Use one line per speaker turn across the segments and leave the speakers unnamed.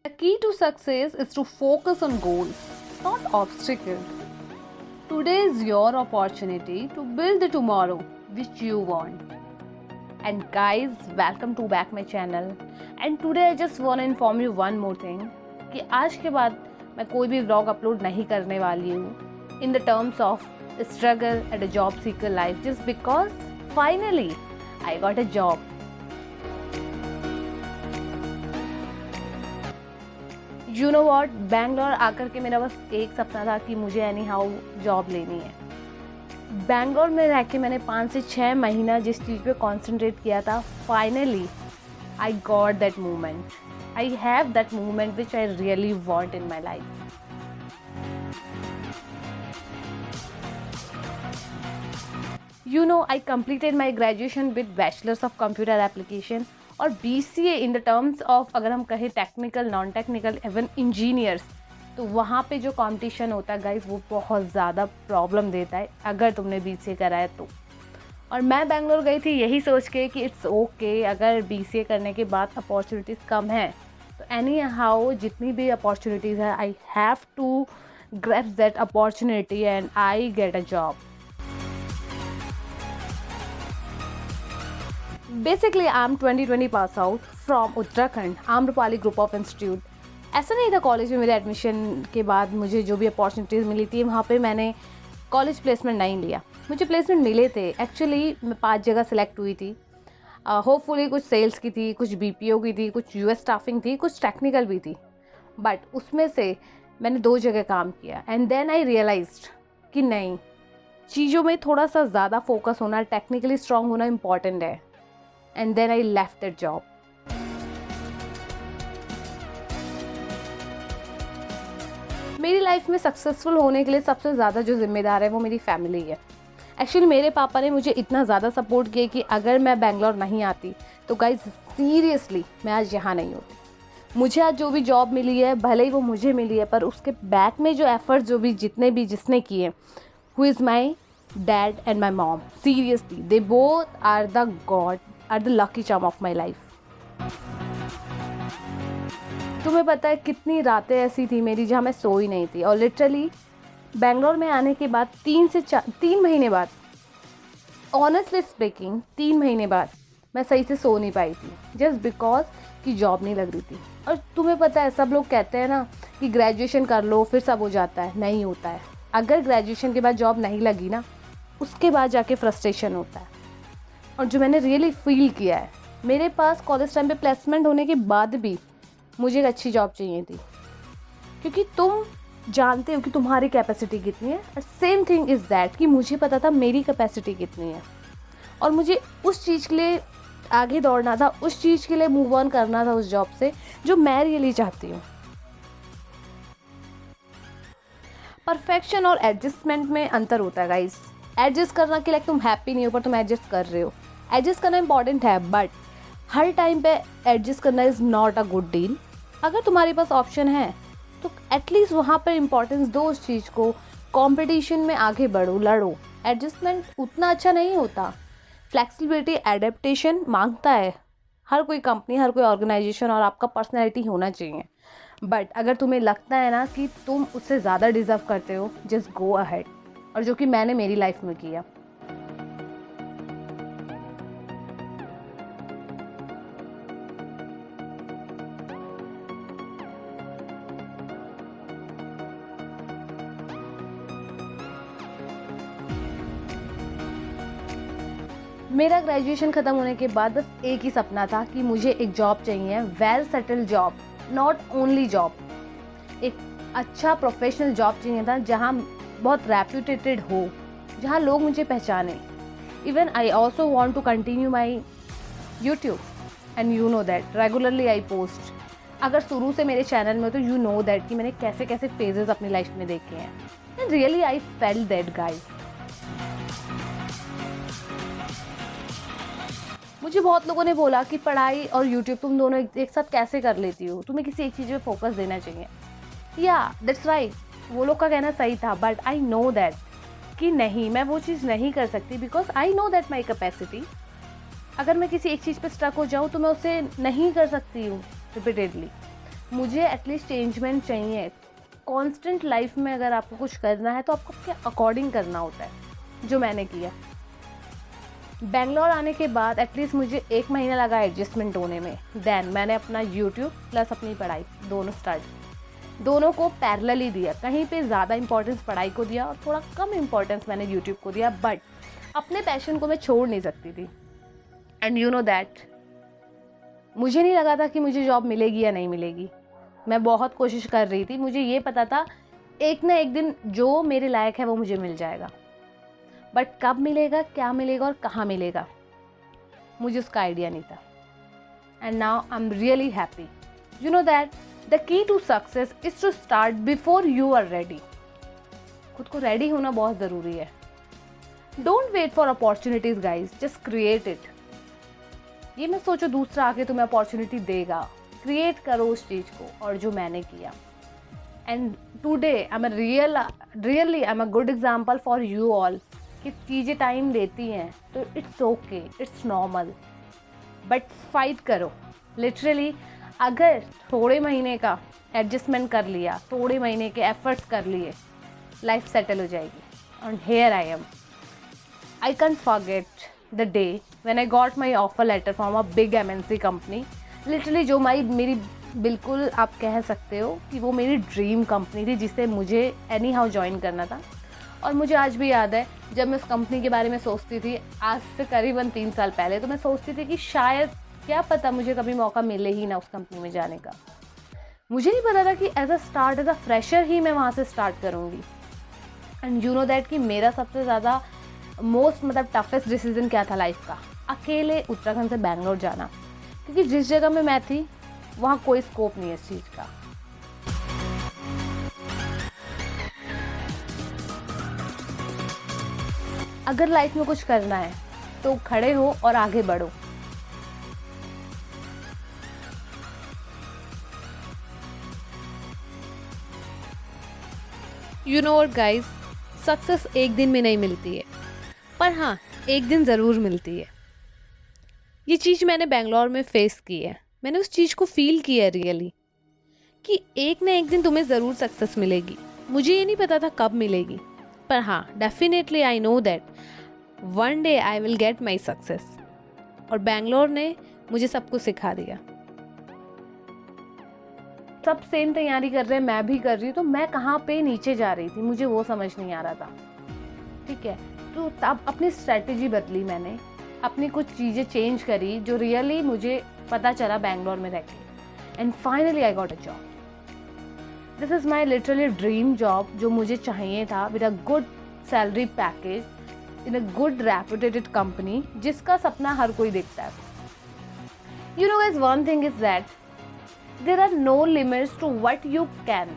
The key to success is to focus on goals, not obstacles. Today is your opportunity to build the tomorrow which you want. And guys, welcome to back my channel. And today I just want to inform you one more thing कि आज के बाद मैं कोई भी vlog upload नहीं करने वाली हूँ in the terms of struggle at a job seeker life just because finally I got a job. You know what? Bangalore आकर के मेरा बस एक सपना था कि मुझे एनी हाउ जॉब लेनी है. बैंगलोर में रह के मैंने 5 से 6 महीना जिस चीज़ पे कॉन्सेंट्रेट किया था, finally I got that moment. I have that moment which I really want in my life. You know, I completed my graduation with Bachelor's of Computer Application और BCA in the terms of अगर हम कहें technical, non technical, even engineers, तो वहाँ पे जो competition होता है गाइस वो बहुत ज़्यादा प्रॉब्लम देता है अगर तुमने BCA करा है तो. और मैं बैंगलोर गई थी यही सोच के कि इट्स ओके अगर BCA करने के बाद अपॉर्चुनिटीज़ कम हैं तो एनी हाउ जितनी भी अपॉर्चुनिटीज़ है I have to grab that opportunity and I get a job. Basically, I'm 2020 pass out from Uttarakhand Amrapali group of institute. ऐसा नहीं था कॉलेज में मेरे एडमिशन के बाद मुझे जो भी अपॉर्चुनिटीज़ मिली थी वहाँ पे मैंने कॉलेज प्लेसमेंट नहीं लिया. मुझे प्लेसमेंट मिले थे. एक्चुअली मैं 5 जगह सेलेक्ट हुई थी. होपफुली कुछ सेल्स की थी, कुछ BPO की थी, कुछ US स्टाफिंग थी, कुछ टेक्निकल भी थी. बट उसमें से मैंने 2 जगह काम किया एंड देन आई रियलाइज्ड कि नहीं, चीज़ों में थोड़ा सा ज़्यादा फोकस होना, टेक्निकली स्ट्रांग होना इम्पॉर्टेंट है. And then I left that job. मेरी लाइफ में सक्सेसफुल होने के लिए सबसे ज़्यादा जो जिम्मेदार है वो मेरी फैमिली है. एक्चुअली मेरे पापा ने मुझे इतना ज़्यादा सपोर्ट किया कि अगर मैं बैंगलोर नहीं आती तो गाइस सीरियसली मैं आज यहाँ नहीं होती. मुझे आज जो भी जॉब मिली है भले ही वो मुझे मिली है पर उसके बैक में जो एफर्ट जो भी जिसने किए, who is my dad and my mom. Seriously they both are the god, are the lucky charm of my life. तुम्हें पता है कितनी रातें ऐसी थी मेरी जहाँ मैं सोई नहीं थी. और लिटरली बैंगलोर में आने के बाद 3 महीने बाद, ऑनेस्टली स्पीकिंग 3 महीने बाद मैं सही से सो नहीं पाई थी जस्ट बिकॉज कि जॉब नहीं लग रही थी. और तुम्हें पता है सब लोग कहते हैं ना कि ग्रेजुएशन कर लो फिर सब हो जाता है. नहीं होता है. अगर ग्रेजुएशन के बाद जॉब नहीं लगी ना उसके बाद जाके फ्रस्ट्रेशन होता है. और जो मैंने रियली फील किया है, मेरे पास कॉलेज टाइम पे प्लेसमेंट होने के बाद भी मुझे एक अच्छी जॉब चाहिए थी क्योंकि तुम जानते हो कि तुम्हारी कैपेसिटी कितनी है. और सेम थिंग इज़ दैट कि मुझे पता था मेरी कैपेसिटी कितनी है और मुझे उस चीज़ के लिए आगे दौड़ना था, उस चीज़ के लिए मूव ऑन करना था उस जॉब से जो मैं रियली चाहती हूँ. परफेक्शन और एडजस्टमेंट में अंतर होता है गाइस. एडजस्ट करना कि लाइक तुम हैप्पी नहीं हो पर तुम एडजस्ट कर रहे हो. एडजस्ट करना इंपॉर्टेंट है बट हर टाइम पे एडजस्ट करना is not a good deal. अगर तुम्हारे पास ऑप्शन है तो एटलीस्ट वहाँ पर इंपॉर्टेंस दो उस चीज़ को. कंपटीशन में आगे बढ़ो, लड़ो. एडजस्टमेंट उतना अच्छा नहीं होता. फ्लेक्सिबिलिटी, एडेप्टेशन मांगता है हर कोई कंपनी, हर कोई ऑर्गेनाइजेशन और आपका पर्सनैलिटी होना चाहिए. बट अगर तुम्हें लगता है ना कि तुम उससे ज़्यादा डिज़र्व करते हो, जस्ट गो अहेड. और जो कि मैंने मेरी लाइफ में किया. मेरा ग्रेजुएशन ख़त्म होने के बाद बस एक ही सपना था कि मुझे एक जॉब चाहिए, well settled job, not only job. एक अच्छा प्रोफेशनल जॉब चाहिए था जहाँ बहुत रेप्यूटेटेड हो, जहाँ लोग मुझे पहचाने. Even I also want to continue my YouTube and you know that regularly I post. अगर शुरू से मेरे चैनल में तो यू नो दैट कि मैंने कैसे कैसे फेजेस अपनी लाइफ में देखे हैं. And really I felt that guys. मुझे बहुत लोगों ने बोला कि पढ़ाई और यूट्यूब तुम दोनों एक साथ कैसे कर लेती हो, तुम्हें किसी एक चीज़ पे फोकस देना चाहिए. या दैट्स राइट, वो लोग का कहना सही था बट आई नो दैट कि नहीं, मैं वो चीज़ नहीं कर सकती because I know that my capacity. अगर मैं किसी एक चीज़ पे स्टक हो जाऊँ तो मैं उसे नहीं कर सकती हूँ रिपीटेडली. मुझे एटलीस्ट चेंजमेंट चाहिए। कांस्टेंट लाइफ में अगर आपको कुछ करना है तो आपको अपने अकॉर्डिंग करना होता है, जो मैंने किया। बेंगलोर आने के बाद एटलीस्ट मुझे 1 महीना लगा एडजस्टमेंट होने में। देन मैंने अपना यूट्यूब प्लस अपनी पढ़ाई दोनों को पैरेलली दिया। कहीं पे ज़्यादा इंपॉर्टेंस पढ़ाई को दिया और थोड़ा कम इंपॉर्टेंस मैंने यूट्यूब को दिया, बट अपने पैशन को मैं छोड़ नहीं सकती थी। एंड यू नो दैट, मुझे नहीं लगा था कि मुझे जॉब मिलेगी या नहीं मिलेगी। मैं बहुत कोशिश कर रही थी, मुझे ये पता था एक ना एक दिन जो मेरे लायक है वो मुझे मिल जाएगा, बट कब मिलेगा, क्या मिलेगा और कहाँ मिलेगा, मुझे उसका आइडिया नहीं था। And now I am really happy. You know that the key to success is to start before you are ready. खुद को रेडी होना बहुत ज़रूरी है। Don't wait for opportunities guys, just create it. ये मत सोचो दूसरा आके तुम्हें अपॉर्चुनिटी देगा, क्रिएट करो उस चीज़ को, और जो मैंने किया। And today I am really I am a good example for you all कि चीज़ें टाइम लेती हैं तो it's okay, it's normal, but fight करो। लिटरली अगर थोड़े महीने का एडजस्टमेंट कर लिया, थोड़े महीने के एफर्ट्स कर लिए, लाइफ सेटल हो जाएगी। And here I am. I can't forget the day when I got my offer letter from a big MNC company. Literally जो मेरी बिल्कुल आप कह सकते हो कि वो मेरी ड्रीम कंपनी थी, जिसे मुझे एनी हाउ ज्वाइन करना था। और मुझे आज भी याद है जब मैं उस कंपनी के बारे में सोचती थी, आज से करीबन 3 साल पहले, तो मैं सोचती थी कि शायद क्या पता मुझे कभी मौका मिले ही ना उस कंपनी में जाने का। मुझे नहीं पता था कि एज अ फ्रेशर ही मैं वहाँ से स्टार्ट करूँगी। एंड यू नो दैट कि मेरा सबसे ज़्यादा टफेस्ट डिसीजन क्या था लाइफ का, अकेले उत्तराखंड से बैंगलोर जाना, क्योंकि जिस जगह में मैं थी वहाँ कोई स्कोप नहीं है इस चीज़ का। अगर लाइफ में कुछ करना है तो खड़े हो और आगे बढ़ो। You know what guys, success एक दिन में नहीं मिलती है, पर हाँ एक दिन ज़रूर मिलती है। ये चीज़ मैंने बेंगलोर में फेस की है। मैंने उस चीज़ को फील किया है रियली, कि एक ना एक दिन तुम्हें ज़रूर सक्सेस मिलेगी। मुझे ये नहीं पता था कब मिलेगी, पर हाँ definitely I know that one day I will get my success. और बेंगलोर ने मुझे सब कुछ सिखा दिया। सब सेम तैयारी कर रहे हैं, मैं भी कर रही हूँ, तो मैं कहाँ पे नीचे जा रही थी मुझे वो समझ नहीं आ रहा था। ठीक है, तो तब अपनी स्ट्रैटेजी बदली, मैंने अपनी कुछ चीज़ें चेंज करी जो रियली मुझे पता चला बेंगलोर में रह के। And finally I got a job. This is my literally dream job, जो मुझे चाहिए था, with a good salary package in a good reputed company, जिसका सपना हर कोई देखता है। You know guys, one thing is that there are no limits to what you can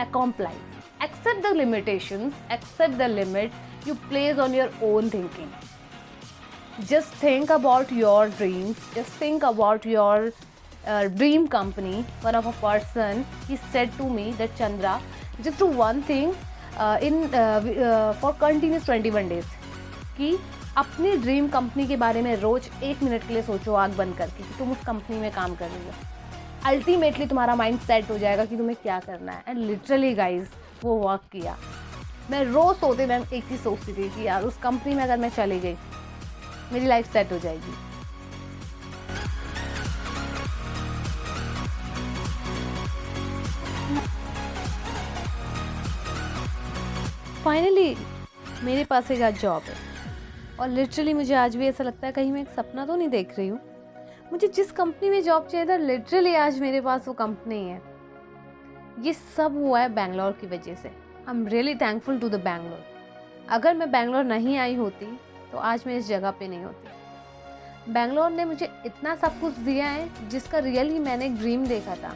accomplish. Accept the limitations, accept the limit you place on your own thinking. Just think about your dreams, just think about your dream company. One of a person, he said to me that Chandra, just do one thing for continuous 21 days, कि अपनी dream company के बारे में रोज 1 minute के लिए सोचो आँख बंद करके कि तुम उस कंपनी में काम कर रही हो। अल्टीमेटली तुम्हारा माइंड सेट हो जाएगा कि तुम्हें क्या करना है। एंड लिटरली गाइज वो वर्क किया। मैं रोज़ सोते टाइम एक चीज़ सोचती थी कि यार उस कंपनी में अगर मैं चली गई मेरी लाइफ सेट हो जाएगी। फाइनली मेरे पास एक आज जॉब है, और लिटरली मुझे आज भी ऐसा लगता है कहीं मैं एक सपना तो नहीं देख रही हूँ। मुझे जिस कंपनी में जॉब चाहिए था, लिटरली आज मेरे पास वो कंपनी है। ये सब हुआ है बेंगलोर की वजह से। I am really thankful to the Bangalore. अगर मैं बेंगलोर नहीं आई होती तो आज मैं इस जगह पे नहीं होती। बेंगलोर ने मुझे इतना सब कुछ दिया है जिसका रियली मैंने एक ड्रीम देखा था।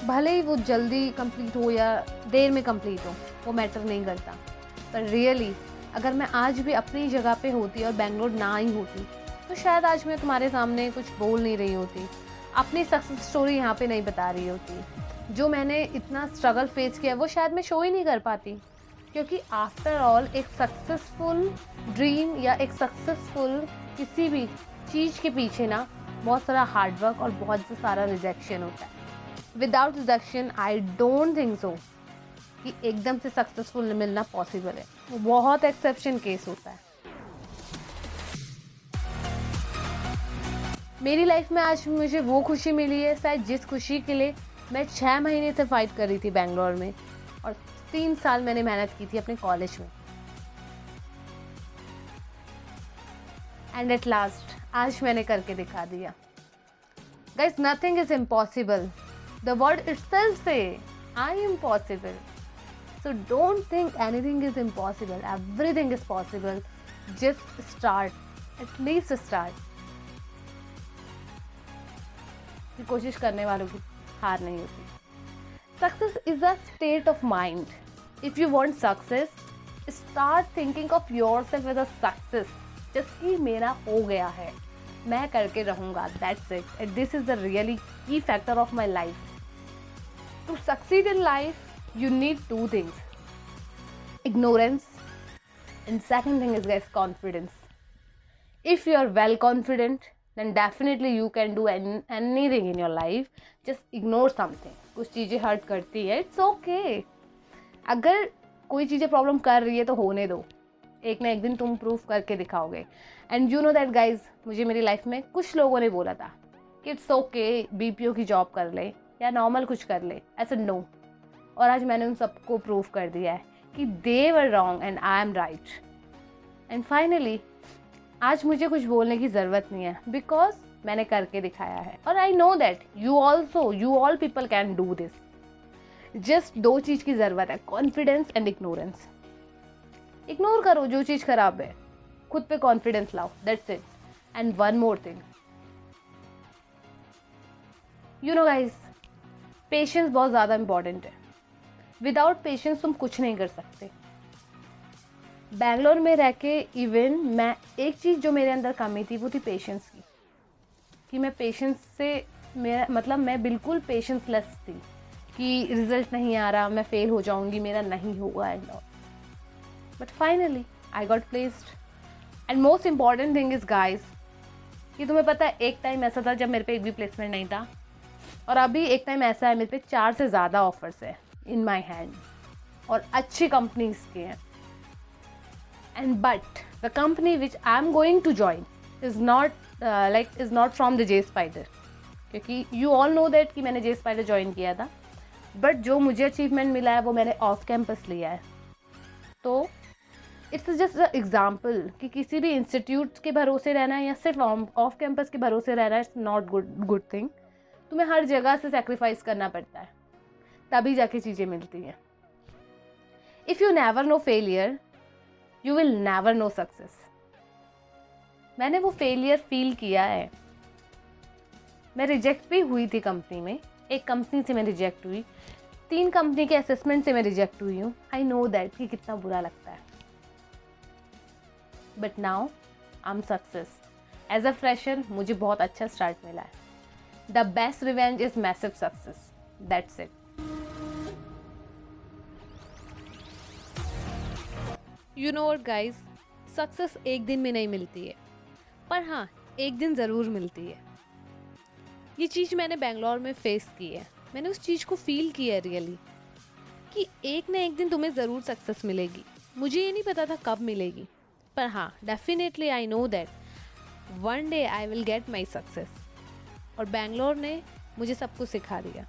भले ही वो जल्दी कंप्लीट हो या देर में कंप्लीट हो, वो मैटर नहीं करता, पर रियली अगर मैं आज भी अपनी जगह पे होती और बेंगलोर ना आई होती तो शायद आज मैं तुम्हारे सामने कुछ बोल नहीं रही होती, अपनी सक्सेस स्टोरी यहाँ पे नहीं बता रही होती। जो मैंने इतना स्ट्रगल फेस किया वो शायद मैं शो ही नहीं कर पाती, क्योंकि आफ्टर ऑल एक सक्सेसफुल ड्रीम या एक सक्सेसफुल किसी भी चीज़ के पीछे ना बहुत सारा हार्डवर्क और बहुत सारा रिजेक्शन होता है। Without deduction I don't think so कि एकदम से सक्सेसफुल मिलना पॉसिबल है, वो बहुत एक्सेप्शन केस होता है। मेरी लाइफ में आज मुझे वो खुशी मिली है शायद जिस खुशी के लिए मैं 6 महीने से फाइट कर रही थी बैंगलोर में, और 3 साल मैंने मेहनत की थी अपने कॉलेज में। एंड एट लास्ट आज मैंने करके दिखा दिया। Guys, nothing is impossible, the word itself says I am possible. So don't think anything is impossible. Everything is possible. Just start. At least start. कि कोशिश करने वालों की हार नहीं होती। Success is a state of mind. If you want success, start thinking of yourself as a success. Just कि मेरा हो गया है, मैं करके रहूँगा. That's it. And this is the really key factor of my life. To succeed in life, you need 2 things: ignorance, and second thing is, guys, confidence. If you are well confident, then definitely you can do anything in your life. Just ignore something. कुछ चीज़ें hurt करती है, it's okay. अगर कोई चीज़ें problem कर रही है तो होने दो, एक ना एक दिन तुम प्रूफ करके दिखाओगे। And you know that guys, मुझे मेरी लाइफ में कुछ लोगों ने बोला था कि इट्स ओके, बीपीओ की जॉब कर ले या नॉर्मल कुछ कर ले, ऐसे नो। और आज मैंने उन सबको प्रूव कर दिया है कि they were wrong and I am right. And finally आज मुझे कुछ बोलने की ज़रूरत नहीं है, बिकॉज मैंने करके दिखाया है। और I know that you all people can do this. Just 2 चीज़ की ज़रूरत है, कॉन्फिडेंस एंड इग्नोरेंस। इग्नोर करो जो चीज़ खराब है, खुद पे कॉन्फिडेंस लाओ, that's it. And one more thing, you know guys, patience बहुत ज़्यादा इंपॉर्टेंट है। विदाउट पेशेंस तुम कुछ नहीं कर सकते। बैंगलोर में रह के इवन मैं, एक चीज़ जो मेरे अंदर कमी थी वो थी पेशेंस की, कि मैं पेशेंस से, मेरा मतलब मैं बिल्कुल पेशेंसलेस थी कि रिजल्ट नहीं आ रहा, मैं फेल हो जाऊंगी, मेरा नहीं होगा and all. But finally I got placed. And most important thing is guys, कि तुम्हें पता है एक टाइम ऐसा था जब मेरे पे एक भी प्लेसमेंट नहीं था, और अभी एक टाइम ऐसा है मेरे पे 4 से ज़्यादा ऑफर्स है इन माई हैंड, और अच्छी कंपनीज के हैं। And but the company which I am going to join is not from the J spider, क्योंकि यू ऑल नो दैट कि मैंने जे स्पाइडर ज्वाइन किया था, बट जो मुझे अचीवमेंट मिला है वो मैंने ऑफ कैंपस लिया है। तो इट्स जस्ट एग्जाम्पल कि किसी भी इंस्टीट्यूट के भरोसे रहना है या सिर्फ ऑफ कैंपस के भरोसे रहना है, इट्स नॉट गुड थिंग। तुम्हें हर जगह से सेक्रीफाइस करना पड़ता है, तभी जाके चीज़ें मिलती हैं। If you never know failure, you will never know success. मैंने वो फेलियर फील किया है। मैं रिजेक्ट भी हुई थी कंपनी में, एक कंपनी से मैं रिजेक्ट हुई, 3 कंपनी के असेसमेंट से मैं रिजेक्ट हुई हूँ। आई नो दैट कि कितना बुरा लगता है, but now I am success. As a fresher मुझे बहुत अच्छा स्टार्ट मिला है। The best revenge is massive success, that's it. You know what guys, success एक दिन में नहीं मिलती है, पर हाँ एक दिन ज़रूर मिलती है। ये चीज़ मैंने बेंगलोर में फेस की है, मैंने उस चीज़ को फील किया है रियली, कि एक ना एक दिन तुम्हें ज़रूर सक्सेस मिलेगी। मुझे ये नहीं पता था कब मिलेगी, पर हाँ definitely I know that one day I will get my success. और बेंगलोर ने मुझे सब कुछ सिखा दिया।